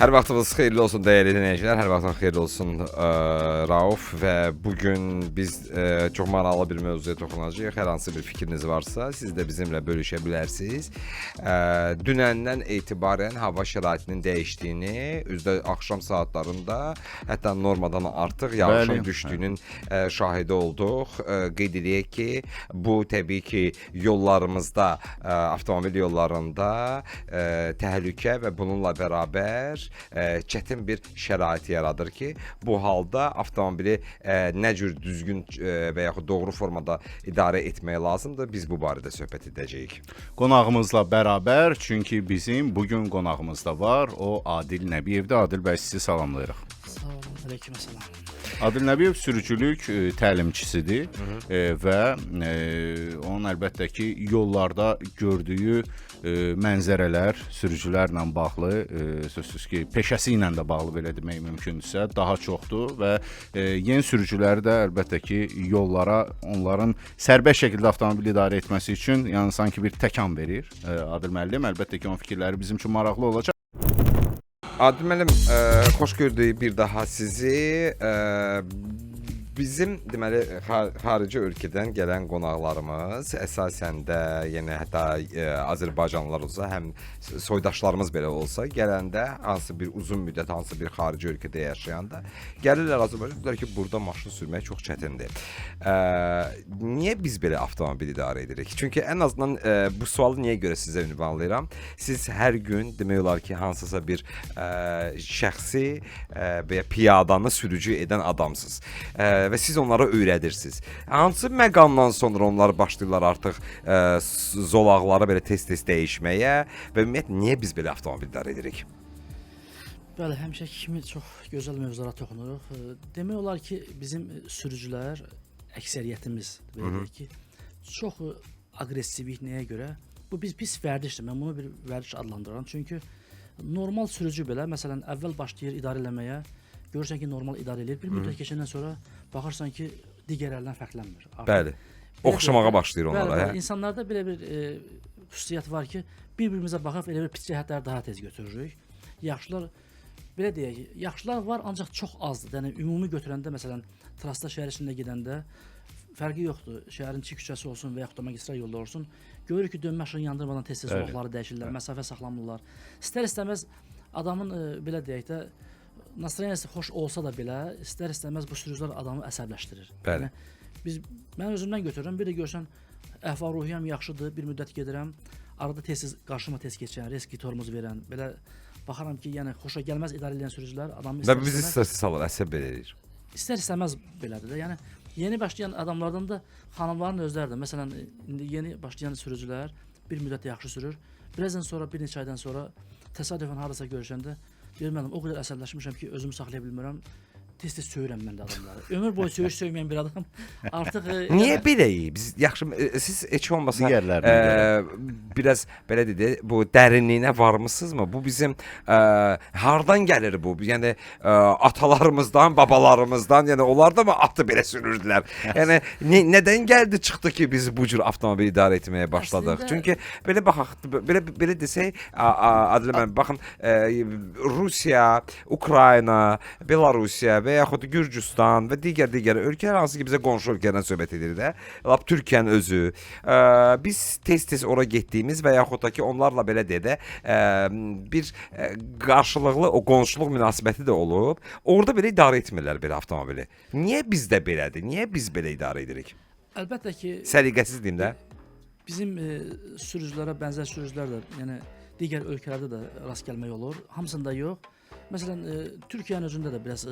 Hər vaxtınız xeyirli olsun dəyərli dinləyicilər, hər vaxtınız xeyirli olsun Rauf və bugün biz çox maraqlı bir mövzuya toxunacağıq. Hər hansı bir fikriniz varsa, siz də bizimlə bölüşə bilərsiniz. Dünəndən etibarən hava şəraitinin dəyişdiyini, üzdə axşam saatlarında hətta normadan artıq yağışın düşdüyünün şahidi olduq. Qeyd edək ki, bu təbii ki, yollarımızda, avtomobil yollarında təhlükə və bununla bərabər çətin bir şərait yaradır ki, bu halda avtomobili nə cür düzgün və yaxud doğru formada idarə etmək lazımdır. Biz bu barədə söhbət edəcəyik. Qonağımızla bərabər, çünki bizim bugün qonağımız da var. O Adil Nəbiyevdir. Adil bəy, sizi salamlayırıq. Sağ olun, aleykümselam. Adil Nəbiyev sürücülük təlimçisidir və onun əlbəttə ki, yollarda gördüyü mənzərələr sürücülərlə bağlı, sözsüz ki, peşəsi ilə də bağlı belə demək mümkündürsə, daha çoxdur və yeni sürücüləri də əlbəttə ki, yollara onların sərbəst şəkildə avtomobil idarə etməsi üçün, yəni sanki bir təkan verir Adil müəllim. Əlbəttə ki, onun fikirləri bizim üçün maraqlı olacaq. Adil müəllim, xoş gördük bir daha sizi. Bizim deməli xarici ölkədən gələn qonaqlarımız əsasən də yenə hətta Azərbaycanlılar olsa, həm soydaşlarımız belə olsa, gələndə hansı bir uzun müddət hansı bir xarici ölkədə yaşayanda gəlirlər Azərbaycana, deyirlər ki, burada maşın sürmək çox çətindir. Niyə biz belə avtomobil idarə edirik? Çünki ən azından bu sualı niyə görə sizə ünvanlayıram? Siz hər gün demək olar ki, hansısa bir şəxsi və ya piyadanı sürücü edən adamsınız. Və siz onlara öyrədirsiniz. Hansı məqamdan sonra onlar başlayırlar artıq zolaqları belə tez-tez dəyişməyə və ümumiyyətlə niyə biz belə avtomobil idarə edirik? Bəli, həmişəki kimi çox gözəl mövzulara toxunuruq. Demək olar ki, bizim sürücülər, əksəriyyətimiz deyək ki, çox aqressivlik nəyə görə? Bu pis vərdişdir. Mən bunu bir vərdiş adlandırıram. Çünki normal sürücü belə, məsələn, əvvəl başlayır idarə eləməyə, görürsən ki, normal idarə edir. Bir müddət keçəndən sonra baxırsan ki, digərlərindən fərqlənmir. Bəli. Oxşamağa başlayır onlara. Bəli, insanlarda belə bir xüsusiyyət var ki, bir-birimizə baxıb elə bir pis cəhətləri daha tez götürürük. Yaxşılar, belə deyək, yaxşılar var, ancaq çox azdır. Yəni, ümumi götürəndə, məsələn, trasda şəhər içində gedəndə fərqi yoxdur. Şəhərin çi küçəsi olsun və yaxud da magistral yolda olsun. Görürük ki, dönmə işığını yandırmadan tez-tez zolaqları dəyişirlər, məsafə saxlamırlar. İstər-istəməz adamın, belə deyək də, nastroyeniyası xoş olsa da belə, istər-istəməz bu sürücülər adamı əsəbləşdirir. Bəli. Yəni, mən özümdən götürürəm, bir də görsən, əhval-ruhiyyəm yaxşıdır, bir müddət gedirəm, arada tez-tez qarşıma tez keçən, reski tormuz verən, belə baxaram ki, yəni xoşa gəlməz idarə edən sürücülər adamı Və bizi stresi salır, əsəb edir. İstər-istəməz belədir də. Yəni yeni başlayan adamlardan da xanımların özləri də, məsələn, indi yeni başlayan sürücülər bir müddət yaxşı sürür, birazdan sonra, bir neçə aydan sonra təsadüfən harasa görüşəndə deyir, mənim o qədər əsəbləşmişəm ki, özümü saxlaya bilmirəm. Tez-tez söyürəm mən də adamları. Ömür boyu söyməyən bir adam artıq... Niyə beləyik? Biz yaxşı, siz heç olmasa biraz belə dedi, bu dərinliyinə varmısınızmı? Bu bizim hardan gəlir bu? Yəni atalarımızdan, babalarımızdan, yəni onlar da mı atı belə sürürdülər? Yəni nədən gəldi çıxdı ki, biz bu cür avtomobil idarə etməyə başladıq? Çünki belə baxaq, belə desək, Adil müəllim, baxın, Rusiya, Ukrayna, Belarusiya və yaxud Gürcüstan və digər ölkələr hansı ki bizə qonşu ölkələrdən söhbət edir də. Lap Türkiyənin özü. Biz tez-tez ora getdiyimiz və yaxud da ki onlarla belə deyə bir qarşılıqlı o qonşuluq münasibəti də olub. Orada belə idarə etmirlər belə avtomobili. Niyə bizdə belədir? Niyə biz belə idarə edirik? Əlbəttə ki, səliqəsiz deyim də. Bizim sürücülərə bənzər sürücülər də, yəni digər ölkələrdə də rast gəlmək olur. Hamısında yox. Məsələn, Türkiyənin özündə də biraz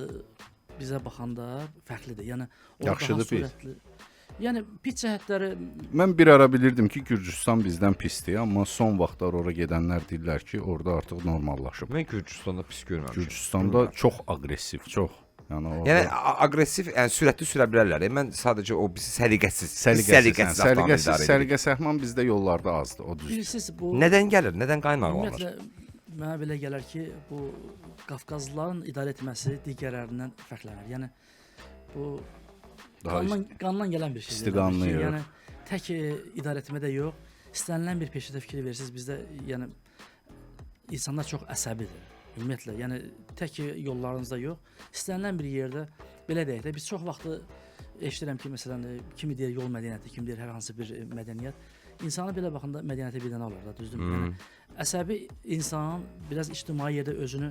bizə baxanda fərqlidir. Yəni yaxşıdır pis. Yəni pis cəhətləri mən bir ara bilirdim ki, Gürcüstan bizdən pisdir, amma son vaxtlar ora gedənlər deyirlər ki, orada artıq normallaşıb. Mən Gürcüstanda pis görməmişəm. Gürcüstanda çox aqressiv, çox. Yəni aqressiv, yəni sürətli sürə bilərlər. Mən sadəcə o bizi səliqəsiz səhman bizdə yollarda azdır, o düzdür. Bilirsiniz, bu nədən gəlir? Nədən qaynaqlanır? Ümumiyyətlə, mənə belə gələr ki, bu Qafqazlıların idarə etməsi digərlərindən fərqlənir. Yəni bu qandan gələn bir şeydir. İstiqanlıyıq. Yəni tək idarə etmədə yox, istənilən bir peşədə fikir verirsiniz. Bizdə yəni insanlar çox əsəbidir. Ümumiyyətlə, yəni tək ki yollarınızda yox, istənilən bir yerdə belə deyək də biz çox vaxtı eşidirəm ki, məsələn, kimi deyir yol mədəniyyəti, kimi deyir hər hansı bir mədəniyyət. İnsanı belə baxanda mədəniyyəti bir dənə olur da, düzdürmü? Yəni əsəbi insan biraz ictimai yerdə özünü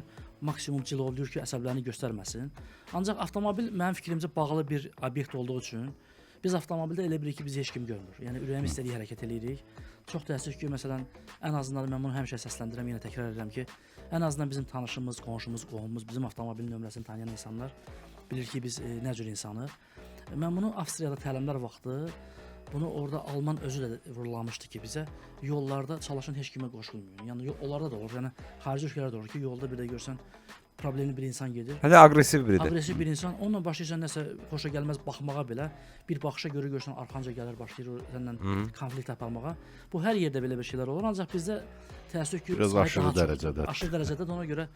maksimum cilovluyur ki, əsəblərini göstərməsin. Ancaq avtomobil mənim fikrimcə bağlı bir obyekt olduğu üçün biz avtomobildə elə bilik ki, bizi heç kim görmür. Yəni ürəyimiz istədiyi hərəkət eləyirik. Çox təəssüf ki, məsələn, ən azından mən bunu həmişə səsləndirəm, yenə təkrar edirəm ki, ən azından bizim tanışımız, qonşumuz, qohumumuz, bizim avtomobilin nömrəsini tanıyan insanlar bilir ki, biz nə cür insanıq. Mən bunu Avstriyada təlimlər vaxtı bunu orada Alman özü də vurulamışdı ki, bizə yollarda çalışan heç kimə qoşulmayın. Yəni onlarda da olur. Yəni xarici ölkələrdə olur ki, yolda bir də görsən problemli bir insan gedir. Hələ aqressiv biridir. Aqressiv bir insan. Onunla başlayırsan nəsə xoşa gəlməz baxmağa belə, bir baxışa görə görsən arxanca gəlir, başlayır səndən konflikt aparmağa. Bu hər yerdə belə bir şeylər olur. Ancaq bizdə təəssüf ki, biraz aşırı dərəcədə. Aşırı dərəcədə ona görə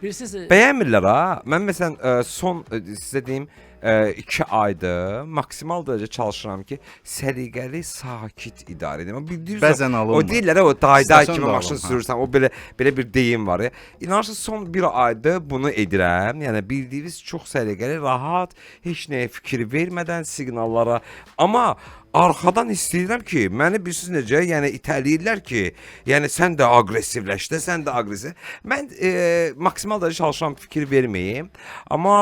bilirsiniz Bəyənmirlər ha. Mən məsələn son sizə deyim 2 aydır maksimal dərəcə çalışıram ki, səliqəli, sakit idarə edim. Bəzən alınmır. O deyirlər o dayday İstəsən kimi də maşın alın, sürürsən, o belə bir deyim var ya. İnanırsınız son 1 aydır bunu edirəm. Yəni bildiyiniz çox səliqəli, rahat, heç nəyə fikir vermədən siqnallara. Amma arxadan istəyirəm ki, məni bilirsiniz necə, yəni itələyirlər ki, yəni sən də aqressivləşdə, sən də aqressiv. Mən maksimal dərəcədə çalışıram fikir verməyim, amma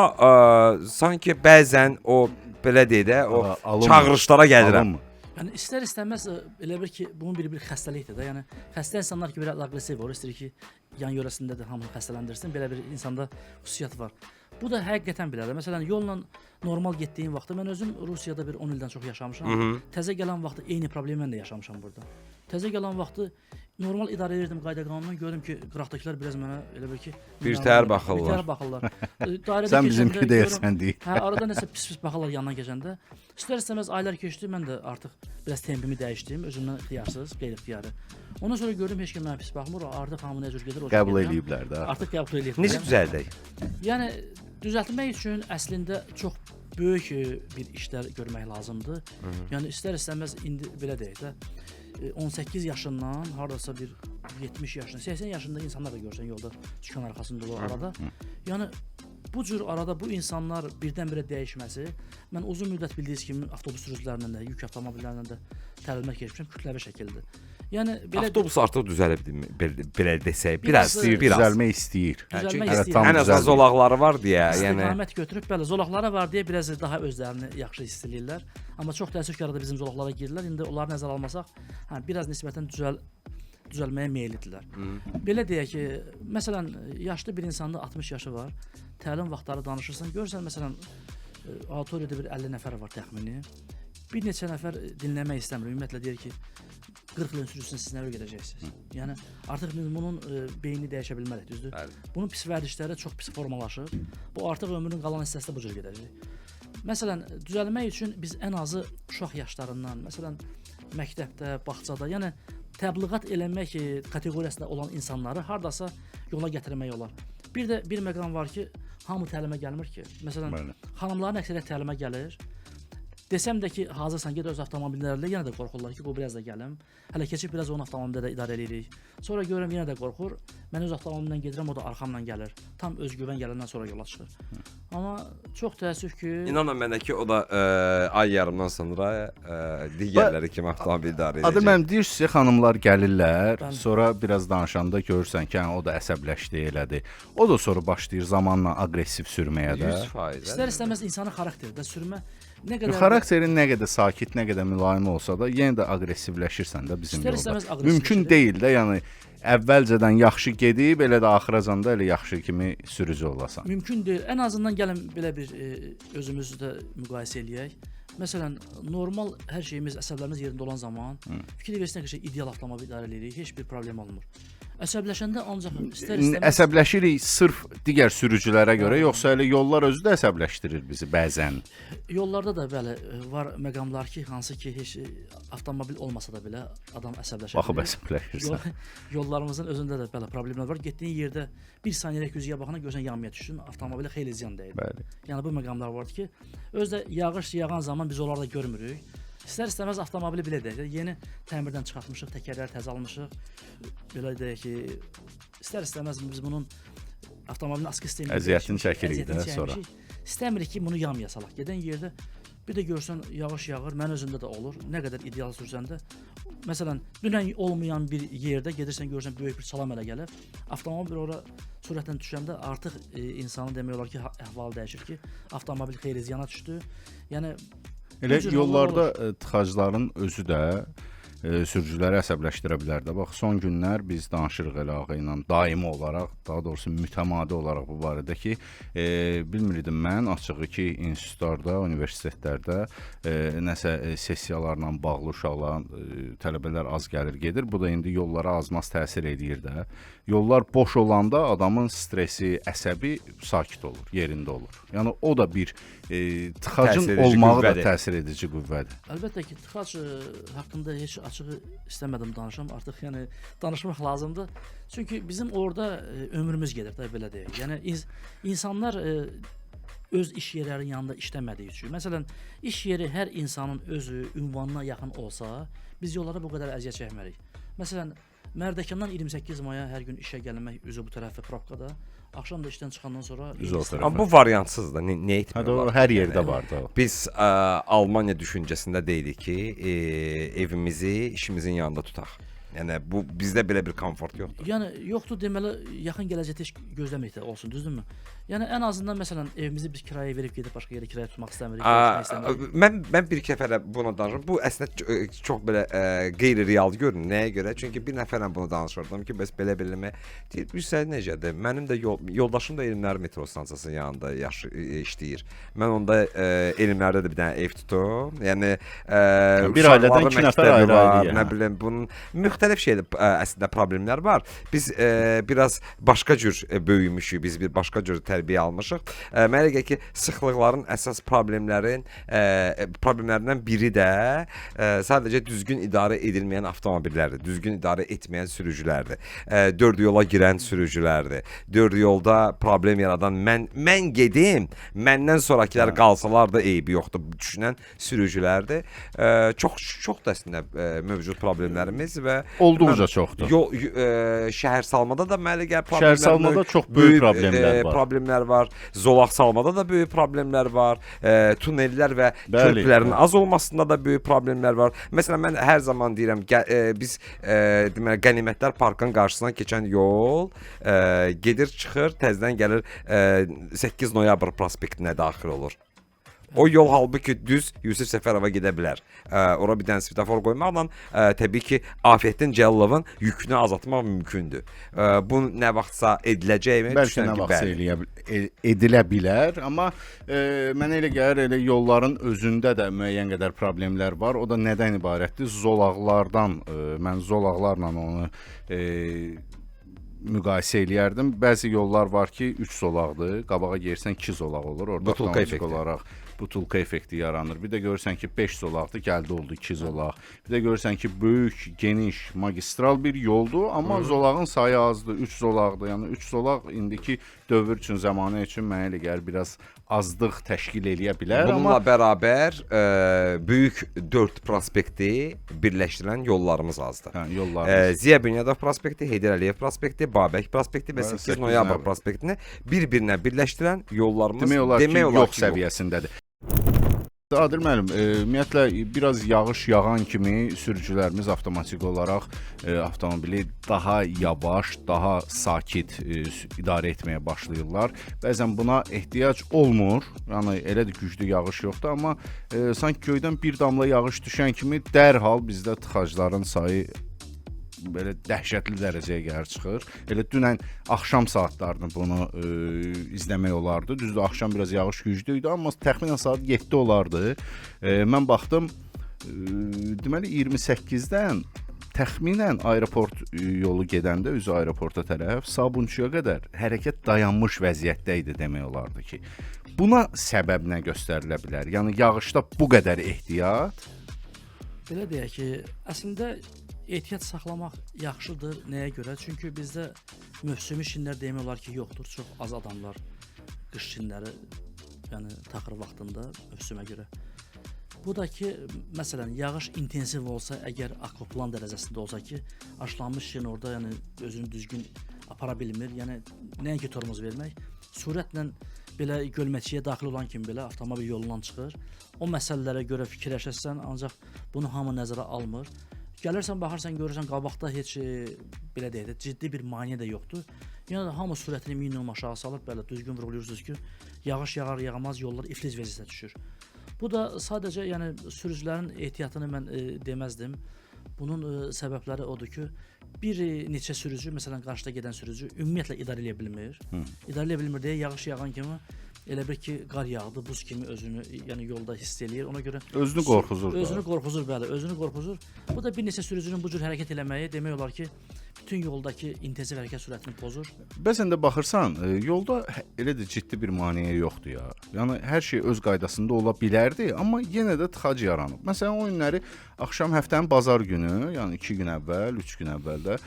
sanki bəzən o belə deyə də o çağırışlara gəlirəm. Yəni istər-istəməz elə bir ki, bunun bir xəstəlikdir də. Yəni xəstə insanlar ki, belə aqressiv olur, istəyir ki, yan yörəsində də hamını xəstələndirsin. Belə bir insanda xüsusiyyət var. Bu da həqiqətən belədir. Məsələn, yolla normal getdiyim vaxtda mən özüm Rusiyada bir 10 ildən çox yaşamışam. Təzə gələn vaxtı eyni problemi mən də yaşamışam burada. Təzə gələn vaxtı normal idarə edirdim qayda qanundan, gördüm ki, qıraqdakılar biraz mənə elə bir ki, birtəhər baxırlar. Birtəhər baxırlar. Dairədə sən bizimki deyəsən deyil. Hə, arada nəsə pis baxırlar yandan keçəndə. İstər-istəməz aylar keçdi, mən də artıq biraz tempimi dəyişdim, özümdən ixtiyarsız, qeyri-ixtiyari. Ondan sonra gördüm heç kim mənə pis baxmır, artıq hamı nə cür gedir, o cür qəbul gedirəm. eləyiblər də. Artıq qəbul eləyiblər. Necə düzəldək? Yəni düzəltmək üçün əslində çox böyük bir işlər görmək lazımdır. Yəni istər-istəməz indi belə deyək də 18 yaşından hardasa bir 70 yaşında, 80 yaşında insanlar da görsən yolda sükan arxasında olur arada. Yəni bu cür arada bu insanlar birdən-birə dəyişməsi, mən uzun müddət bildiyiniz kimi avtobus sürücülərindən də, yük avtomobillərindən də təlimlər keçmişəm kütləvi şəkildə. Yəni belə avtobus artıq düzəlib belə desək, biraz düzəlmək istəyir. Düzəlmək istəyir. Ən azından zolaqları var deyə, yəni istiqamət götürüb bəli zolaqları var deyə biraz daha özlərini yaxşı hiss edirlər. Amma çox təəssüf ki, arada bizim zolaqlara girirlər. İndi onları nəzərə almasaq, biraz nisbətən düzəlməyə meyllidirlər. Belə deyək ki, məsələn, yaşlı bir insanda 60 yaşı var. Təlim vaxtları danışırsan, görürsən məsələn auditoriyada bir 50 nəfər var təxmini. Bir neçə nəfər dinləmək istəmir. Ümumiyyətlə deyir ki, 40 ilin sürücüsünə siz nə öyrədəcəksiniz? Yəni artıq biz bunun beynini dəyişə bilmərik, düzdür? Bunun pis vərdişləri çox pis formalaşır. Bu artıq ömrünün qalan hissəsində bu cür gedəcək. Məsələn, düzəlmək üçün biz ən azı uşaq yaşlarından, məsələn, məktəbdə, bağçada, yəni təbliğat eləmək kateqoriyasında olan insanları hardasa yola gətirmək olar. Bir də bir məqam var ki, hamı təlimə gəlmir ki. Məsələn, xanımların əksəriyyət təlimə gəlir. Desəm də ki, hazırsan get öz avtomobillərlə, yenə də qorxurlar ki, qoy biraz da gəlim. Hələ keçib biraz onun avtomobildə də idarə edirik. Sonra görürəm yenə də qorxur. Mən öz avtomobilimdən gedirəm, o da arxamdan gəlir. Tam özgüvən gələndən sonra yola çıxır. Amma çox təəssüf ki, İnanın mənə ki, o da ay yarımdan sonra digərləri kimi avtomobil idarə edəcək. Adı mənim deyirsə xanımlar gəlirlər, sonra biraz danışanda görürsən ki, o da əsəbləşdi, elədi. O da sonra başlayır zamanla aqressiv sürməyə də. 100%. İstər-istəməz insanın xarakterində sürmə nə qədər xarakterin nə qədər sakit, nə qədər mülayim olsa da, yenə də aqressivləşirsən də bizim yolda. Mümkün deyil də, yəni əvvəlcədən yaxşı gedib, elə də axıracan elə yaxşı kimi sürücü olasan. Mümkün deyil. Ən azından gəlin belə bir özümüzü də müqayisə eləyək. Məsələn, normal hər şeyimiz, əsəblərimiz yerində olan zaman fikir versinə ki, ideal avtomobil idarə edirik, heç bir problem olmur. Əsəbləşəndə ancaq istər-istəməz əsəbləşirik sırf digər sürücülərə görə, yoxsa elə yollar özü də əsəbləşdirir bizi bəzən. Yollarda da bəli var məqamlar ki, hansı ki heç avtomobil olmasa da belə adam əsəbləşir. Baxıb əsəbləşirsən. Yollarımızın özündə də belə problemlər var. Getdiyin yerdə bir saniyəlik güzgüyə baxana görsən yanmaya düşdün, avtomobilə xeyli ziyan dəyir. Bəli. Yəni bu məqamlar vardı ki, özdə yağış yağan zaman biz onları da görmürük. İstər-istəməz avtomobili belə deyək, yeni təmirdən çıxartmışıq, təkərləri təzə almışıq. Belə deyək ki, istər-istəməz biz bunun avtomobilin askı sistemini Əziyyətini çəkirik də əziyyətini sonra. çəkmişik. İstəmirik ki, bunu yamya salaq. Gedən yerdə bir də görsən yağış yağır, mən özümdə də olur. Nə qədər ideal sürsən də, məsələn, dünən olmayan bir yerdə gedirsən, görsən böyük bir salam ələ gəlir. Avtomobil ora sürətlə düşəndə artıq insanın demək olar ki, əhvalı dəyişir ki, avtomobil xeyli ziyana düşdü. Yəni Elə bu cür hallar yollarda olur. tıxacların özü də sürücüləri əsəbləşdirə bilər də. Bax, son günlər biz danışırıq elə ağa ilə daimi olaraq, daha doğrusu mütəmadi olaraq bu barədə ki, bilmirdim mən açığı ki, institutlarda, universitetlərdə nəsə sessiyalarla bağlı uşaqların, tələbələr az gəlir gedir. Bu da indi yollara az-maz təsir edir də. Yollar boş olanda adamın stresi, əsəbi sakit olur, yerində olur. Yəni o da bir tıxacın Təsir edici olmağı qüvvədir. da təsir edici qüvvədir. Əlbəttə ki, tıxac haqqında heç açığı istəmədim danışam. Artıq yəni danışmaq lazımdır. Çünki bizim orada ömrümüz gedir də belə deyək. Yəni insanlar öz iş yerlərinin yanında işləmədiyi üçün. Məsələn, iş yeri hər insanın özü ünvanına yaxın olsa, biz yollara bu qədər əziyyət çəkmərik. Məsələn, Mərdəkandan 28 maya hər gün işə gəlmək üzü bu tərəfə probkada, axşam da işdən çıxandan sonra Üzü o tərəfə. Amma bu variantsızdır. Nə Hə, etmək doğru, olar? hər yerdə var da o. Biz Almaniya düşüncəsində deyilik ki, evimizi işimizin yanında tutaq. Yəni bu bizdə belə bir komfort yoxdur. Yəni yoxdur deməli, yaxın gələcəkdə heç gözləmək də olsun, düzdürmü? Yəni ən azından məsələn evimizi biz kirayəyə verib gedib başqa yerə kirayə tutmaq istəmirik, görüşmək istəmirik. Mən bir kəfərə buna danışıram. Bu əslində çox belə qeyri-real görünür. Nəyə görə? Çünki bir nəfərlə bunu danışırdım ki, bəs belə deyir, bilirsən necədir? Mənim də yoldaşım da Elmlər metro stansiyasının yanında işləyir. Mən onda Elmlərdə də bir dənə ev tutum. Yəni Bir ailədən iki nəfər ayrı-ayrı. Nə bilim, bunun müxtəlif şeydə əslində problemlər var. Biz biraz başqa cür böyümüşük, biz bir başqa cür tərbiyə almışıq. Mənə gəlir ki, sıxlıqların əsas problemlərindən biri də sadəcə düzgün idarə edilməyən avtomobillərdir, düzgün idarə etməyən sürücülərdir. Dörd yola girən sürücülərdir. Dörd yolda problem yaradan mən gedim, məndən sonrakilər qalsalar da eybi yoxdur düşünən sürücülərdir. Çox da əslində mövcud problemlərimiz və Olduqca çoxdur. Şəhər salmada da mənə gəlir problemlər. Şəhər salmada çox böyük problemlər var. Problemlər var. Zolaq salmada da böyük problemlər var. Tunellər və Bəli. körpülərin az olmasında da böyük problemlər var. Məsələn mən hər zaman deyirəm, biz deməli Qənimətlər Parkının qarşısından keçən yol gedir, çıxır, təzədən gəlir 8 noyabr prospektinə daxil olur. O yol halbuki düz Yusif Səfərova gedə bilər. Ora bir dənə svetofor qoymaqla təbii ki, Afiyettin Cəllovun yükünü azaltmaq mümkündür. Bu nə vaxtsa ediləcəkmi? Bəlkə nə vaxtsa edilə bilər, amma mənə elə gəlir, elə yolların özündə də müəyyən qədər problemlər var. O da nədən ibarətdir? Zolaqlardan, mən zolaqlarla onu müqayisə eləyərdim. Bəzi yollar var ki, 3 zolaqdır. Qabağa yersən 2 zolaq olur. Orada Butulka avtomatik effekti. olaraq butulka effekti yaranır. Bir də görürsən ki, 5 zolaqdır, gəldi oldu 2 zolaq. Bir də görürsən ki, böyük, geniş, magistral bir yoldur, amma zolağın sayı azdır, 3 zolaqdır. Yəni 3 zolaq indiki dövr üçün, zamanı üçün mənə elə gəlir biraz azlıq təşkil eləyə bilər, Bununla amma bərabər böyük 4 prospekti birləşdirən yollarımız azdır. hə, yollar Ziya Bünyadov prospekti, Heydər Əliyev prospekti, Babək prospekti və 8 noyabr prospektini bir-birinə birləşdirən yollarımız demək olar ki, yox yox. səviyyəsindədir. Adil müəllim, ümumiyyətlə biraz yağış yağan kimi sürücülərimiz avtomatik olaraq avtomobili daha yavaş, daha sakit idarə etməyə başlayırlar. Bəzən buna ehtiyac olmur. Yəni elədir güclü yağış yoxdur, amma sanki göydən bir damla yağış düşən kimi dərhal bizdə tıxacların sayı belə dəhşətli dərəcəyə gəlir çıxır. Elə dünən axşam saatlarında bunu izləmək olardı. Düzdür, axşam biraz yağış güclü idi, amma təxminən saat 7 olardı. Mən baxdım, deməli 28-dən təxminən aeroport yolu gedəndə üzü aeroporta tərəf Sabunçuya qədər hərəkət dayanmış vəziyyətdə idi demək olardı ki. Buna səbəb nə göstərilə bilər? Yəni yağışda bu qədər ehtiyat? Belə deyək ki, əslində ehtiyat saxlamaq yaxşıdır. Nəyə görə? Çünki bizdə mövsümi şinlər demək olar ki, yoxdur. Çox az adamlar qış şinləri yəni taxır vaxtında mövsümə görə. Bu da ki, məsələn, yağış intensiv olsa, əgər akoplan dərəcəsində olsa ki, aşlanmış şin orada yəni özünü düzgün apara bilmir. Yəni nəinki tormoz vermək, sürətlə belə gölməçiyə daxil olan kimi belə avtomobil yolundan çıxır. O məsələlərə görə fikirləşəsən, ancaq bunu hamı nəzərə almır. Gəlirsən, baxırsan, görürsən qabaqda heç belə deyək də ciddi bir maneə də yoxdur. Yəni hamı sürətini minimum aşağı salıb belə düzgün vurğulayırsınız ki, yağış yağar, yağmaz, yollar iflic vəziyyətə düşür. Bu da sadəcə yəni sürücülərin ehtiyatını mən deməzdim. Bunun səbəbləri odur ki, bir neçə sürücü, məsələn qarşıda gedən sürücü ümumiyyətlə idarə edə bilmir. İdarə edə bilmir deyə yağış yağan kimi elə bir ki, qar yağdı, buz kimi özünü yəni yolda hiss eləyir. Ona görə Özünü qorxuzur. Özünü qorxuzur, bəli, özünü qorxuzur. Bu da bir neçə sürücünün bu cür hərəkət eləməyi demək olar ki, bütün yoldakı intensiv hərəkət sürətini pozur. Bəzən də baxırsan, yolda elə də ciddi bir maneə yoxdur ya. Yəni hər şey öz qaydasında ola bilərdi, amma yenə də tıxac yaranıb. Məsələn, o günləri axşam həftənin bazar günü, yəni 2 gün əvvəl, 3 gün əvvəl də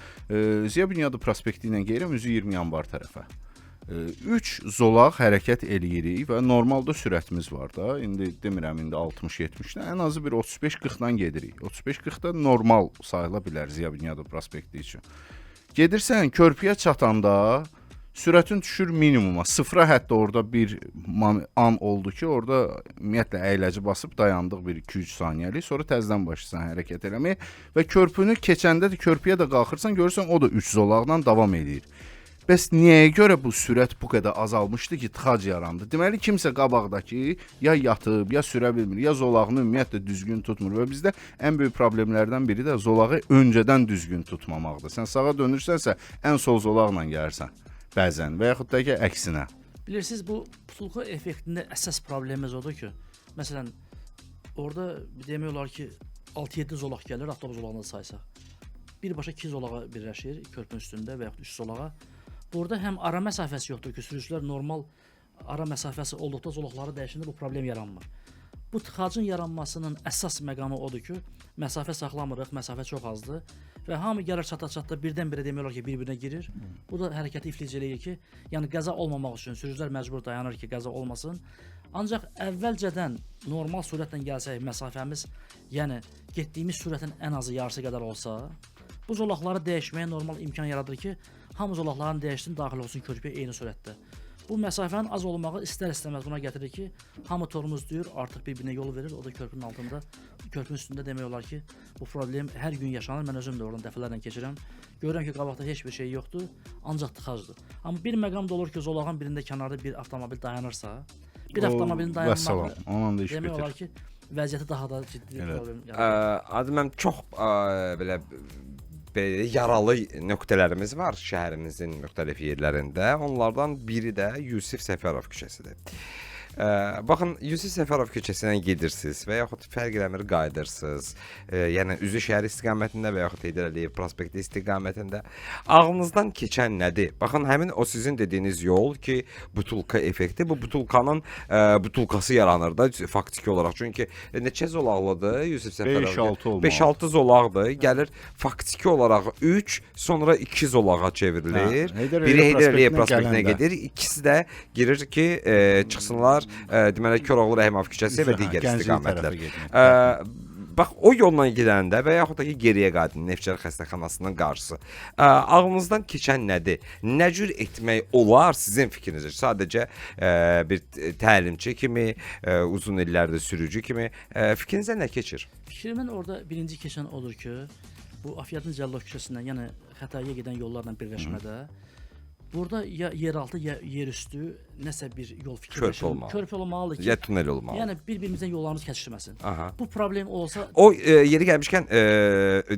Ziya Bünyadov prospekti ilə gedirəm üzü 20 yanvar tərəfə. 3 zolaq hərəkət eləyirik və normalda sürətimiz var da. İndi demirəm indi 60-70-dən, ən azı bir 35-40-dan gedirik. 35-40 da normal sayıla bilər Ziya Bünyadov prospekti üçün. Gedirsən körpüyə çatanda sürətin düşür minimuma. Sıfıra hətta orada bir an oldu ki, orada ümumiyyətlə əyləci basıb dayandıq bir 2-3 saniyəlik, sonra təzədən başlayırsan hərəkət eləməyə və körpünü keçəndə də körpüyə də qalxırsan, görürsən o da 3 zolaqdan davam edir. Bəs niyə görə bu sürət bu qədər azalmışdı ki, tıxac yarandı? Deməli kimsə qabaqdakı ya yatıb, ya sürə bilmir, ya zolağını ümumiyyətlə düzgün tutmur və bizdə ən böyük problemlərdən biri də zolağı öncədən düzgün tutmamaqdır. Sən sağa dönürsənsə, ən sol zolaqla gəlirsən bəzən və yaxud da ki, əksinə. Bilirsiniz, bu butulka effektində əsas problemimiz odur ki, məsələn, orada demək olar ki, 6-7 zolaq gəlir, avtobus zolağını saysaq. Birbaşa 2 zolağa birləşir, körpünün üstündə və yaxud 3 zolağa. Burada həm ara məsafəsi yoxdur ki, sürücülər normal ara məsafəsi olduqda zolaqları dəyişəndə bu problem yaranmır. Bu tıxacın yaranmasının əsas məqamı odur ki, məsafə saxlamırıq, məsafə çox azdır və hamı gəlir çata-çatda birdən-birə demək olar ki, bir-birinə girir. Bu da hərəkəti iflic eləyir ki, yəni qəza olmamaq üçün sürücülər məcbur dayanır ki, qəza olmasın. Ancaq əvvəlcədən normal sürətlə gəlsək, məsafəmiz, yəni getdiyimiz sürətin ən azı yarısı qədər olsa, bu zolaqları dəyişməyə normal imkan yaradır ki, hamı zolaqlarını dəyişsin, daxil olsun körpüyə eyni sürətdə. Bu məsafənin az olmağı istər-istəməz buna gətirir ki, hamı tormozlayır, artıq bir-birinə yol verir. O da körpünün altında, körpünün üstündə demək olar ki, bu problem hər gün yaşanır. Mən özüm də oradan dəfələrlə keçirəm. Görürəm ki, qabaqda heç bir şey yoxdur, ancaq tıxacdır. Amma bir məqam da olur ki, zolağın birində kənarda bir avtomobil dayanırsa, bir avtomobilin dayanmağı demək olar ki, vəziyyəti daha da ciddi problem yaradır. Adı mən çox belə yaralı nöqtələrimiz var şəhərimizin müxtəlif yerlərində. Onlardan biri də Yusif Səfərov küçəsidir. Baxın, Yusif Səfərov küçəsindən gedirsiniz və yaxud fərq eləmir qayıdırsınız. Yəni üzü şəhər istiqamətində və yaxud Heydər Əliyev prospekti istiqamətində ağlınızdan keçən nədir? Baxın, həmin o sizin dediyiniz yol ki, butulka effekti, bu butulkanın butulkası yaranır da faktiki olaraq. Çünki neçə zolaqlıdır Yusif Səfərov? 5-6 zolaqdır. Gəlir faktiki olaraq 3, sonra 2 zolağa çevrilir. Biri Heydər Əliyev prospektinə gedir, ikisi də girir ki, çıxsınlar deməli Koroğlu Rəhimov küçəsi və digər istiqamətlər. Bax, o yolla gedəndə və yaxud da ki, geriyə qayıdın Neftçala xəstəxanasının qarşısı. Ağlınızdan keçən nədir? Nə cür etmək olar sizin fikrinizcə? Sadəcə bir təlimçi kimi, uzun illərdir sürücü kimi fikrinizə nə keçir? Fikrimin orada birinci keçən odur ki, bu Afyadın Cəllov küçəsindən, yəni Xətayaya gedən yollarla birləşmədə burada ya yeraltı ya yerüstü nəsə bir yol fikirləşir. Körpü olmalıdır ki, ya tunel olmalı. Yəni bir-birimizdən yollarımız kəsişməsin. Bu problem olsa o yeri gəlmişkən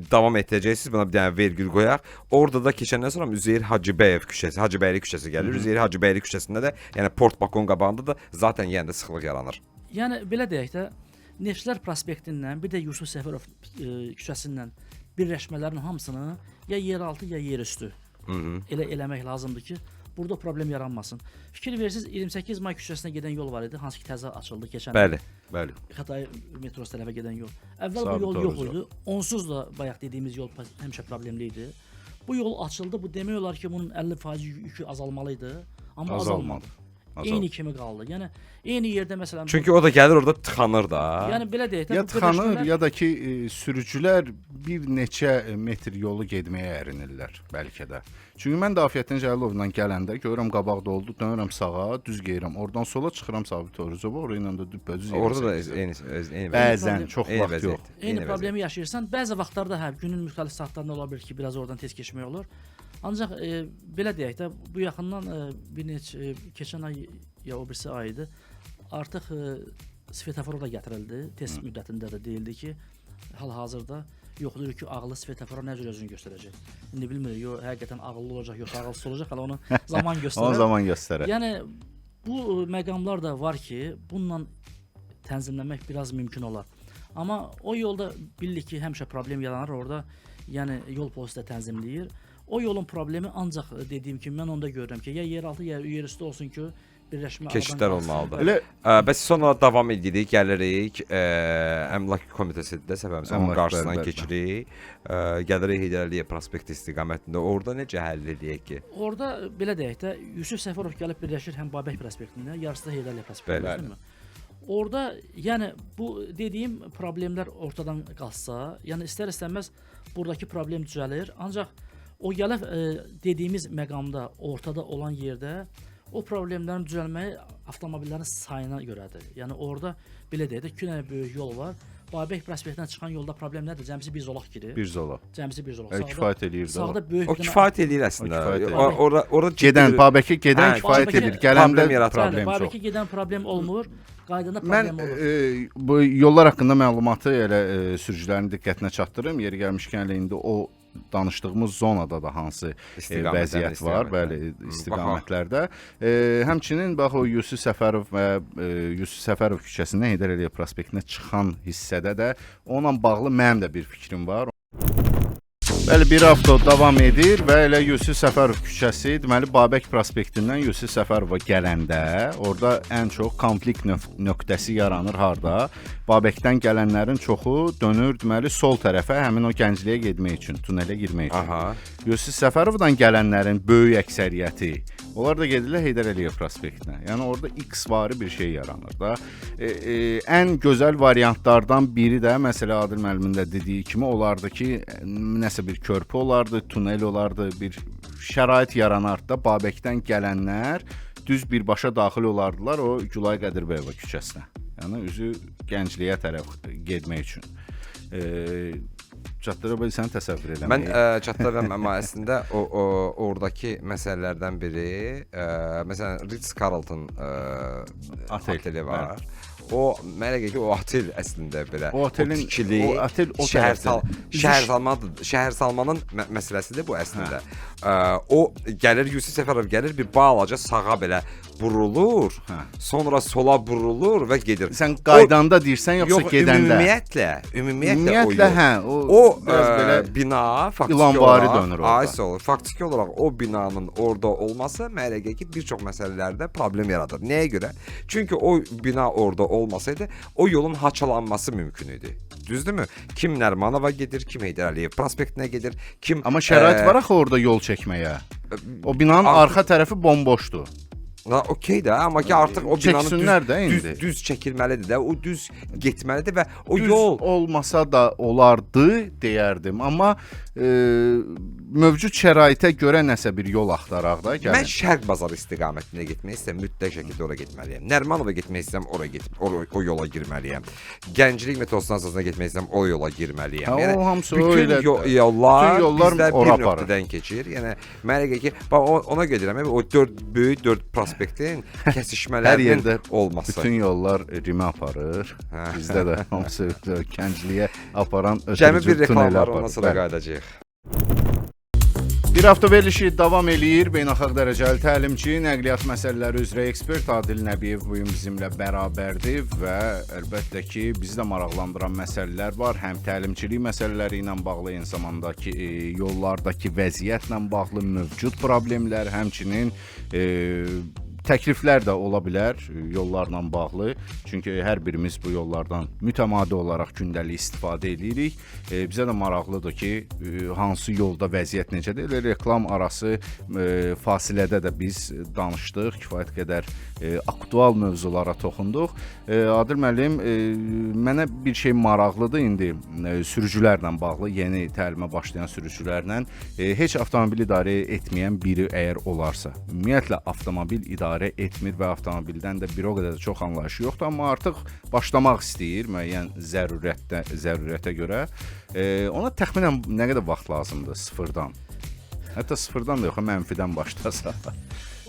davam etdirəcəksiniz. Buna bir dənə vergül qoyaq. Orada da keçəndən sonra Üzeyir Hacıbəyev küçəsi, Hacıbəyli küçəsi gəlir. Üzeyir Hacıbəyli küçəsində də, yəni Port Bakon qabağında da zaten yenə də sıxlıq yaranır. Yəni belə deyək də, Neftçilər prospektindən bir də Yusuf Səfərov küçəsindən birləşmələrin hamısını ya yeraltı ya yerüstü elə eləmək lazımdır ki, burada problem yaranmasın. Fikir verirsiniz, 28 may küçəsinə gedən yol var idi, hansı ki təzə açıldı keçən. Bəli. Xətai metrosu tərəfə gedən yol. Əvvəl bu yol yox idi. Onsuz da bayaq dediyimiz yol həmişə problemli idi. Bu yol açıldı. Bu demək olar ki, bunun 50% yükü azalmalı idi, amma azalmadı. eyni kimi qaldı. Yəni eyni yerdə məsələn Çünki o da gəlir orada tıxanır da. yəni belə deyək də Ya bu tıxanır, birləşmələr- ya da ki sürücülər bir neçə metr yolu getməyə ərinirlər bəlkə də. Çünki mən də Afiyətin Cəlilovla gələndə görürəm qabaqda oldu, dönürəm sağa, düz gedirəm. Oradan sola çıxıram Sabit Orucova, oraya ilə də düz Orada da eyni bəzən çox eyni vaxt vəziyyət. yox. Eyni problemi yaşayırsan. Bəzi vaxtlarda hə, günün müxtəlif saatlarında ola bilər ki, biraz oradan tez keçmək olur. Ancaq belə deyək də bu yaxından bir neçə keçən ay ya o birisi ay idi. Artıq svetofor da gətirildi. Test müddətində də deyildi ki, hal-hazırda yoxdur ki, ağıllı svetofor nə cür özünü göstərəcək. İndi bilmirik, yo həqiqətən ağıllı olacaq, yoxsa ağılsız olacaq, hələ onu zaman göstərər. O zaman göstərər. Yəni bu məqamlar da var ki, bununla tənzimləmək biraz mümkün olar. Amma o yolda bilirik ki, həmişə problem yaranır orada. Yəni yol polisi də tənzimləyir. O yolun problemi ancaq dediyim kimi mən onda görürəm ki, ya yeraltı ya yerüstü olsun ki, birləşmə Keçidlər olmalıdır. Elə Bəs sonra davam edirik, gəlirik Əmlak Komitəsində səbəbimiz onun Əmlak, qarşısından bəli, bəli. keçirik. Gəlirik Heydər Əliyev prospekti istiqamətində. Orada necə həll edək ki? Orada belə deyək də Yusif Səfərov gəlib birləşir həm Babək prospektində, yarısı da Heydər Əliyev prospektində, Bəli. deyilmi? Orada yəni bu dediyim problemlər ortadan qalsa, yəni istər-istəməz buradakı problem düzəlir. Ancaq o gəlib dediyimiz məqamda ortada olan yerdə o problemlərin düzəlməyi avtomobillərin sayına görədir. Yəni orada belə deyək də 2 dənə böyük yol var. Babək prospektindən çıxan yolda problem nədir? Cəmsi bir zolaq girir. bir zola. Cəmsi bir zolaq. Kifayət eləyir də. Sağda böyük O bir dənə- kifayət eləyir əslində. O kifayət eləyir. Orada Gedən, Babəkə gedən Hə, kifayət Babəkə edir. problem Gələndə yaratır. problem çox. Babəkə gedən problem olmur. Qaydada Mən problem olur. bu yollar haqqında məlumatı elə sürücülərin diqqətinə çatdırım. Yeri gəlmişkən elə indi o danışdığımız zonada da hansı İstiqamətlərin vəziyyət var, bəli, istiqamətlərdə. Həmçinin bax o Yusif Səfərov və Yusif Səfərov küçəsindən Heydər Əliyev prospektinə çıxan hissədə də onunla bağlı mənim də bir fikrim var. Bəli, bir hafta davam edir və elə Yusif Səfərov küçəsi, deməli Babək prospektindən Yusif Səfərova gələndə orada ən çox konflikt nöqtəsi yaranır harda? Babəkdən gələnlərin çoxu dönür deməli sol tərəfə, həmin o Gəncliyə getmək üçün, tunelə girmək üçün. Aha. Yusif Səfərovdan gələnlərin böyük əksəriyyəti onlar da gedirlər Heydər Əliyev prospektinə. Yəni orada X vari bir şey yaranır da. Ən gözəl variantlardan biri də məsələ Adil müəllimin də dediyi kimi olardı ki, nəsə bir körpü olardı, tunel olardı, bir şərait yaranardı da Babəkdən gələnlər düz birbaşa daxil olardılar o Gülay Qədirbəyova küçəsinə. Yəni üzü Gəncliyə tərəf getmək üçün. Çatdıra bilsən təsəvvür eləməyi. Mən çatdıram, amma əslində oradakı məsələlərdən biri, məsələn Ritz Carlton oteli var. O mənə gəlir ki, o otel əslində belə O otelin tikili, o otel o şəhər salmanın məsələsidir bu əslində. O gəlir Yusif Səfərov gəlir bir balaca sağa belə burulur, sonra sola burulur və gedir. Sən qaydanda deyirsən yoxsa gedəndə? Ümumiyyətlə hə, o biraz belə bina faktiki ilanvari olaraq dönür orada. olur. Faktiki olaraq o binanın orada olması mənə gəlir ki, bir çox məsələlərdə problem yaradır. Nəyə görə? Çünki o bina orada olmasaydı, o yolun haçalanması mümkün idi. Düzdürmü? Kim Nərmanova gedir, kim Heydər Əliyev prospektinə gedir, kim Amma şərait var axı orada yol çəkməyə. O binanın arxa tərəfi bomboşdur. Okey də, amma ki artıq o Çəksinlər də binanın indi. düz çəkilməlidir də, o düz getməlidir və o Düz yol olmasa da olardı deyərdim, amma mövcud şəraitə görə nəsə bir yol axtaraq da gəlin. Mən Şərq bazarı istiqamətində getmək istəyirəm, mütləq şəkildə ora getməliyəm. Nərmanova getmək istəyirəm, o yola girməliyəm. Gənclik metro stansiyasına getmək istəyirəm, o yola girməliyəm. Hə, o hamısı bütün öylədir. yollar Bütün yollar bizdə ora bir aparır. nöqtədən keçir. Yəni mənə gəlir ki, bax ona gedirəm, o böyük 4 prospektin Hər kəsişmələrinin yerdə olması. bütün yollar rimə aparır. Bizdə də hamısı Gəncliyə aparan Cəmi bir ötürücü tunelə reklamlar aparır. ondan sonra Bəli. qayıdacağıq. Bir hafta verilişi davam eləyir. Beynəlxalq dərəcəli təlimçi, nəqliyyat məsələləri üzrə ekspert Adil Nəbiyev bu gün bizimlə bərabərdir və əlbəttə ki, bizi də maraqlandıran məsələlər var. Həm təlimçilik məsələləri ilə bağlı, eyni zamanda ki, yollardakı vəziyyətlə bağlı mövcud problemlər, həmçinin təkliflər də ola bilər yollarla bağlı. Çünki hər birimiz bu yollardan mütəmadi olaraq gündəlik istifadə edirik. Bizə də maraqlıdır ki, hansı yolda vəziyyət necədir? Elə reklam arası fasilədə də biz danışdıq, kifayət qədər aktual mövzulara toxunduq. Adil müəllim, mənə bir şey maraqlıdır indi sürücülərlə bağlı, yeni təlimə başlayan sürücülərlə. Heç avtomobil idarə etməyən biri əgər olarsa, ümumiyyətlə avtomobil idarə etmir və avtomobildən də bir o qədər də çox anlayışı yoxdur, amma artıq başlamaq istəyir müəyyən zərurətə görə. Ona təxminən nə qədər vaxt lazımdır sıfırdan? Hətta sıfırdan da yox, mənfidən başlasa.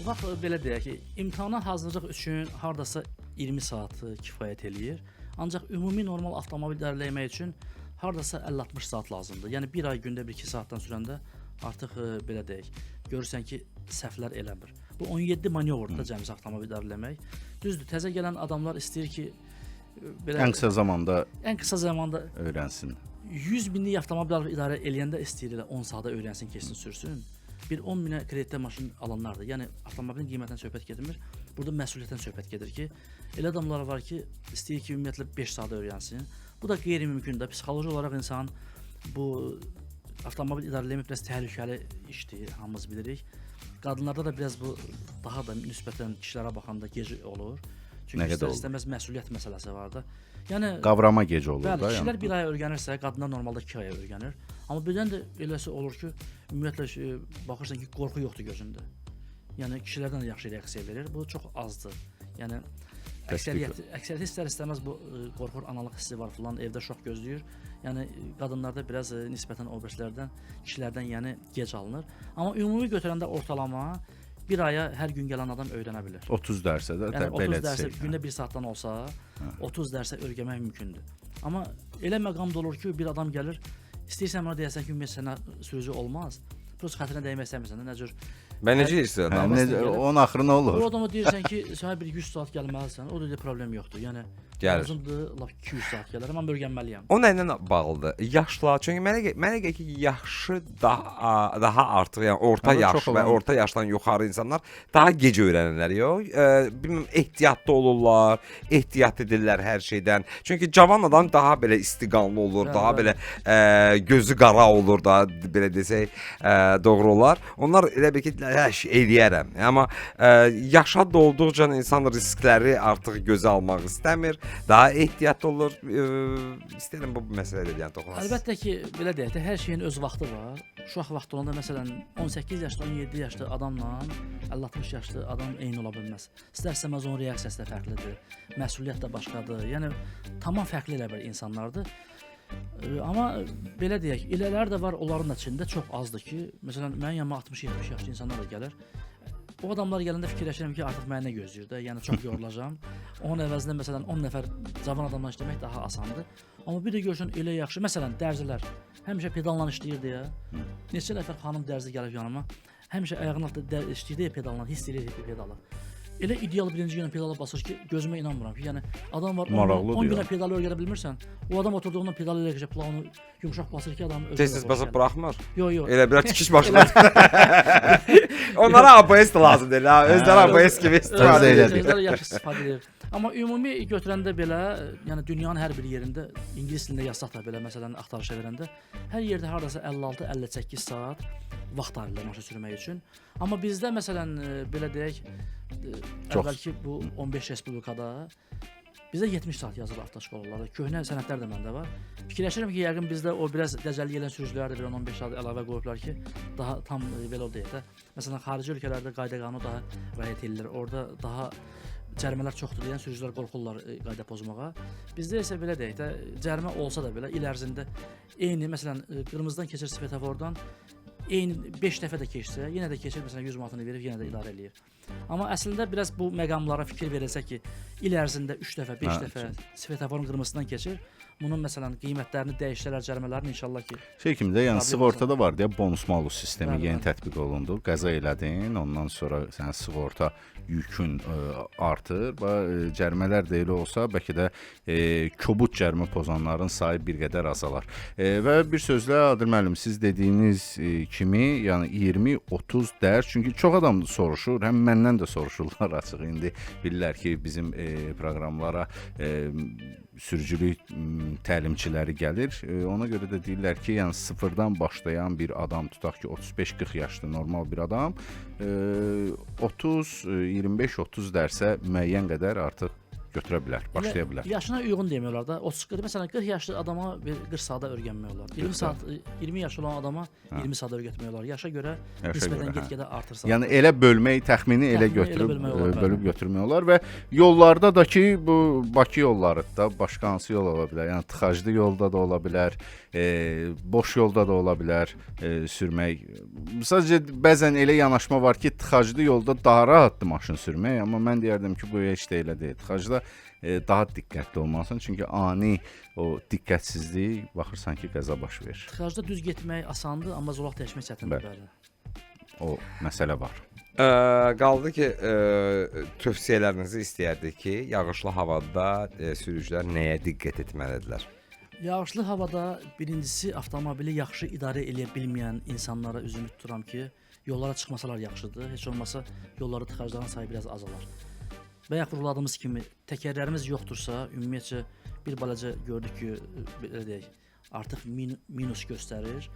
Vaxt belə deyək ki, imtahana hazırlıq üçün hardasa 20 saatı kifayət eləyir. Ancaq ümumi normal avtomobil idarələmək üçün hardasa 50-60 saat lazımdır. Yəni bir ay gündə 1-2 saatdan sürəndə artıq belə deyək, görürsən ki, səhvlər eləmir. Bu 17 manyovrda cəmsi avtomobil idarələmək. Düzdür, təzə gələn adamlar istəyir ki, belə ən qısa zamanda öyrənsin. 100 minlik avtomobil idarə eləyəndə istəyirlər 10 saata öyrənsin, keçsin, sürsün. Bir 10 minə kreditdə maşın alanlardır. Yəni avtomobilin qiymətindən söhbət getmir. Burada məsuliyyətdən söhbət gedir ki, elə adamlar var ki, istəyir ki, ümumiyyətlə 5 saat öyrənsin. Bu da qeyri-mümkündür. Psixoloji olaraq insan bu avtomobil idarələmək biraz təhlükəli işdir, hamımız bilirik. Qadınlarda da biraz bu daha da nisbətən kişilərə baxanda gec olur. Çünki istər-istəməz məsuliyyət məsələsi var da. Yəni qavrama gec olur da. Bəli, kişilər bir ay öyrənirsə, qadınlar normalda 2 ay öyrənir. Amma birdən də eləsi olur ki, ümumiyyətlə baxırsan ki, qorxu yoxdur gözündə. Yəni kişilərdən də yaxşı reaksiya verir. Bu çox azdır. Yəni əksəriyyət istər-istəməz bu qorxur, analıq hissi var filan, evdə şok gözləyir. Yəni qadınlarda biraz nisbətən obreslərdən, kişilərdən yəni gec alınır. Amma ümumi götürəndə ortalama bir aya hər gün gələn adam öyrənə bilər. 30 dərsə də yəni, belə 30 dərsə desək. gündə 1 saatdan olsa, 30 dərsə öyrənmək mümkündür. Amma elə məqamda olur ki, bir adam gəlir, istəyirsən ona deyəsən ki, ümumiyyətlə sənə sürücü olmaz. Prosta xətrinə dəymək istəmirsən, nə cür? Ben necə istəyirəm? Onun axırı nə olur? Bu adama deyirsən ki, sənə bir 100 saat gəlməlisən, o da problem yoxdur. Yəni Gəlir. lazımdır, lap 200 saat gələr, amma öyrənməliyəm. O nə ilə bağlıdır? Yaşla, çünki mənə gəlir ki, yaşı daha artıq, yəni orta yaş və orta yaşdan yuxarı insanlar daha gec öyrənirlər. Bilmirəm, ehtiyatlı olurlar, ehtiyat edirlər hər şeydən. Çünki cavan adam daha belə istiqamlı olur, daha belə gözü qara olur da, belə desək, doğru olar. Onlar elə bir ki, eləyərəm. Amma yaşa dolduqca insan riskləri artıq gözə almaq istəmir. Daha ehtiyatlı olur. İstəyirəm bu məsələdə yəni toxunasın. Əlbəttə ki, belə deyək də, hər şeyin öz vaxtı var. Uşaq vaxtı olanda məsələn 18 yaşlı, 17 yaşlı adamla 50-60 yaşlı adam eyni ola bilməz. İstər-istəməz onun reaksiyası da fərqlidir. Məsuliyyət də başqadır. Yəni tamam fərqli elə bir insanlardır. Amma belə deyək, elələr də var, onların içində çox azdır ki, məsələn mənim yanıma 60-70 yaşlı insanlar da gəlir. O adamlar gələndə fikirləşirəm ki, artıq mənə nə gözləyir də, yəni çox yorulacağam. Onun əvəzində məsələn 10 nəfər cavan adamla işləmək daha asandır. Amma bir də görsən elə yaxşı, məsələn dərzilər həmişə pedalla işləyir deyə. Neçə nəfər xanım dərzi gəlib yanıma, həmişə ayağının altında işləyir deyə pedalla, hiss edir pedalı. Elə ideal birinci günə pedala basır ki, gözümə inanmıram ki, yəni adam var 10 günə pedalı öyrənə bilmirsən, o adam oturduğundan pedalı ilə keçib planı yumşaq basır ki, adam özü. Tez-tez basıb buraxmır. Yox. Elə bir tikiş maşını. Onlara ABS də lazım deyil ha. Özləri ABS kimi istifadə edir. Özləri yaxşı istifadə edir. Amma ümumi götürəndə belə, yəni dünyanın hər bir yerində ingilis dilində yazsaq da belə, məsələn axtarışa verəndə hər yerdə hardasa 56-58 saat vaxt ayırılır maşın sürmək üçün. Amma bizdə məsələn belə deyək, əvvəlki bu 15 respublikada bizdə 70 saat yazılır avtoşkolalarda. Köhnə sənədlər də məndə var. Fikirləşirəm ki, yəqin bizdə o biraz dəcəllik edən sürücülər də bir 15 saat əlavə qoyublar ki, daha tam belə o deyək də. Məsələn xarici ölkələrdə qayda-qanun daha riayət edilir. Orada daha cərimələr çoxdur deyən sürücülər qorxurlar qayda pozmağa. Bizdə isə belə deyək də, cərimə olsa da belə il ərzində eyni, məsələn qırmızıdan keçir svetofordan, eyni 5 dəfə də keçsə, yenə də keçir, məsələn 100 manatını verib yenə də idarə eləyir. Amma əslində biraz bu məqamlara fikir verilsə ki, il ərzində 3 dəfə, 5 dəfə svetoforun qırmızısından keçir, bunun məsələn qiymətlərini dəyişdilər, cərimələrini inşallah ki. Şey kimi də, yəni Tabii, sığortada var deyə bonus malus sistemi Bəli, yeni bəli. tətbiq olundu. Qəza elədin, ondan sonra sənin sığorta yükün artır və cərimələr də elə olsa, bəlkə də kobud cərimə pozanların sayı bir qədər azalar. Və bir sözlə Adil müəllim, siz dediyiniz kimi, yəni 20-30 dərs, çünki çox adam soruşur, həm məndən də soruşurlar açıq indi bilirlər ki, bizim proqramlara sürücülük təlimçiləri gəlir. Ona görə də deyirlər ki, yəni sıfırdan başlayan bir adam, tutaq ki 35-40 yaşlı normal bir adam 25-30 dərsə müəyyən qədər artıq götürə bilər, başlaya bilər. Yaşına uyğun demiyorlar da. 30-40 məsələn 40 yaşlı adama 40 saata öyrənmək olar. 20 yaş olan adama 20 saat öyrətmək olar. Yaşa görə nisbətən get-gedə artır saat. Yəni elə bölməyi, təxmini elə götürüb bölüb götürmək olar və yollarda da ki, bu Bakı yollarında başqa hansı yol ola bilər? Yəni tıxaclı yolda da ola bilər, boş yolda da ola bilər sürmək. Sadəcə bəzən elə yanaşma var ki, tıxaclı yolda daha rahatdır maşın sürmək, amma mən deyərdim ki, bu heç də elə deyil. Tıxacda daha diqqətli olmalısan, çünki ani o diqqətsizlik baxırsan ki, qəza baş verir. Tıxacda düz getmək asandır, amma zolaq dəyişmək çətindir. Bəli. O məsələ var. Qaldı ki, tövsiyələrinizi istəyərdik ki, yağışlı havada sürücülər nəyə diqqət etməlidirlər? Yağışlı havada birincisi avtomobili yaxşı idarə edə bilməyən insanlara üzümü tuturam ki, yollara çıxmasalar yaxşıdır. Heç olmasa yolları tıxacların sayı biraz azalar. Bayaq vurguladığımız kimi təkərlərimiz yoxdursa, ümumiyyətcə bir balaca gördük ki, belə deyək, artıq minus göstərir.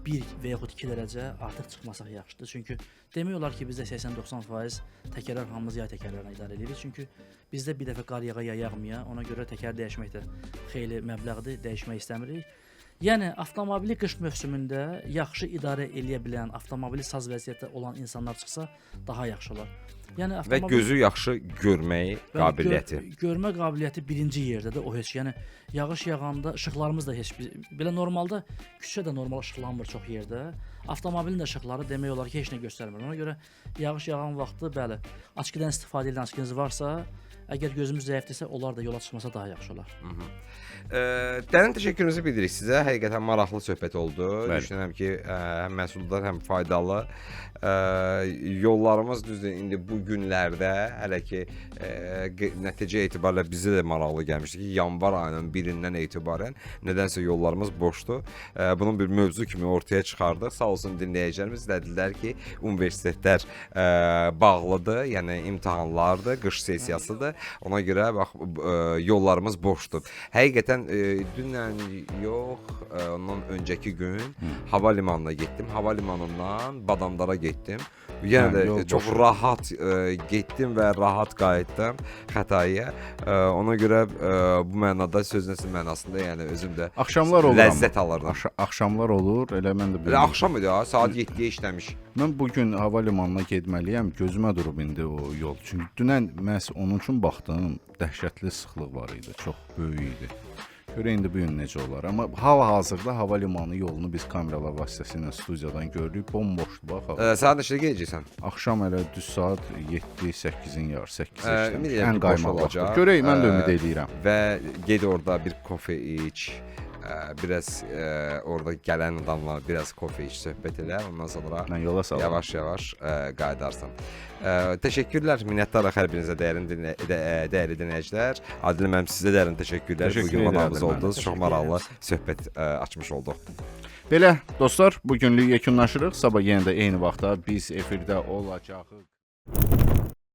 1 və yaxud 2 dərəcə artıq çıxmasaq yaxşıdır. Çünki demək olar ki, bizdə 80-90% təkərlər hamımız yay təkərlərinə idarə edirik. Çünki bizdə bir dəfə qar yağa ya yağmaya, ona görə təkər dəyişmək də xeyli məbləğdir, dəyişmək istəmirik. Yəni avtomobili qış mövsümündə yaxşı idarə eləyə bilən, avtomobili saz vəziyyətdə olan insanlar çıxsa daha yaxşı olar. Yəni və gözü yaxşı görmək qabiliyyəti. Görmə qabiliyyəti birinci yerdədir, o heç. Yəni yağış yağanda işıqlarımız da heç belə normalda küçə də normal işıqlanmır çox yerdə. Avtomobilin də işıqları demək olar ki, heç nə göstərmir. Ona görə yağış yağan vaxtı bəli, açıqdan istifadə edən açıqınız varsa, əgər gözümüz zəifdirsə, onlar da yola çıxmasa daha yaxşı olar. Dərin təşəkkürümüzü bildiririk sizə. Həqiqətən maraqlı söhbət oldu. Düşünürəm ki, həm məhsuldar, həm faydalı. Yollarımız düzdür, indi bu günlərdə hələ ki nəticə etibarilə bizə də maraqlı gəlmişdi ki, yanvar ayının 1-dən etibarən nədənsə yollarımız boşdur. Bunun bir mövzu kimi ortaya çıxardıq. Sağ olsun dinləyicilərimiz dedilər ki, universitetlər bağlıdır, yəni imtahanlardır, qış sessiyasıdır. Ona görə bax yollarımız boşdur. Həqiqətən dünən yox, ondan öncəki gün hava limanına getdim. Hava limanından Badamdara getdim. Yəni də çox rahat getdim və rahat qayıtdım Xətayıya. Ona görə bu mənada sözün mənasında, yəni özüm də axşamlar olur, ləzzət alırdım. Axşamlar olur, elə mən də Elə axşam idi ha, saat 7-yə işləmiş. Mən bu gün hava limanına getməliyəm, gözümə durub indi o yol. Çünki dünən məhz onun üçün baxdım, dəhşətli sıxlıq var idi, çox böyük idi. Görə indi bu gün necə olar. Amma hal-hazırda hava limanı yolunu biz kameralar vasitəsilə studiyadan görürük, bomboşdur bax. Saat neçədə gedəcəksən? Axşam elə düz saat 7-8-in yarı, 8-ə Ümid ən qaymaq olacaq. Görək, mən də ümid edirəm. Və ged orada bir kofe iç. Biraz orada gələn adamlar biraz kofe iç, söhbət elə. Ondan sonra Mən yola salam. Yavaş-yavaş qayıdarsan. Təşəkkürlər, minnətdarıq hər birinizə dəyərli dinləyicilər. Adil müəllim, sizə dərin təşəkkürlər. Bu gün qonağımız oldunuz. Çox maraqlı söhbət açmış olduq. Belə dostlar, bu günlük yekunlaşırıq. Sabah yenə də eyni vaxtda biz efirdə olacağıq.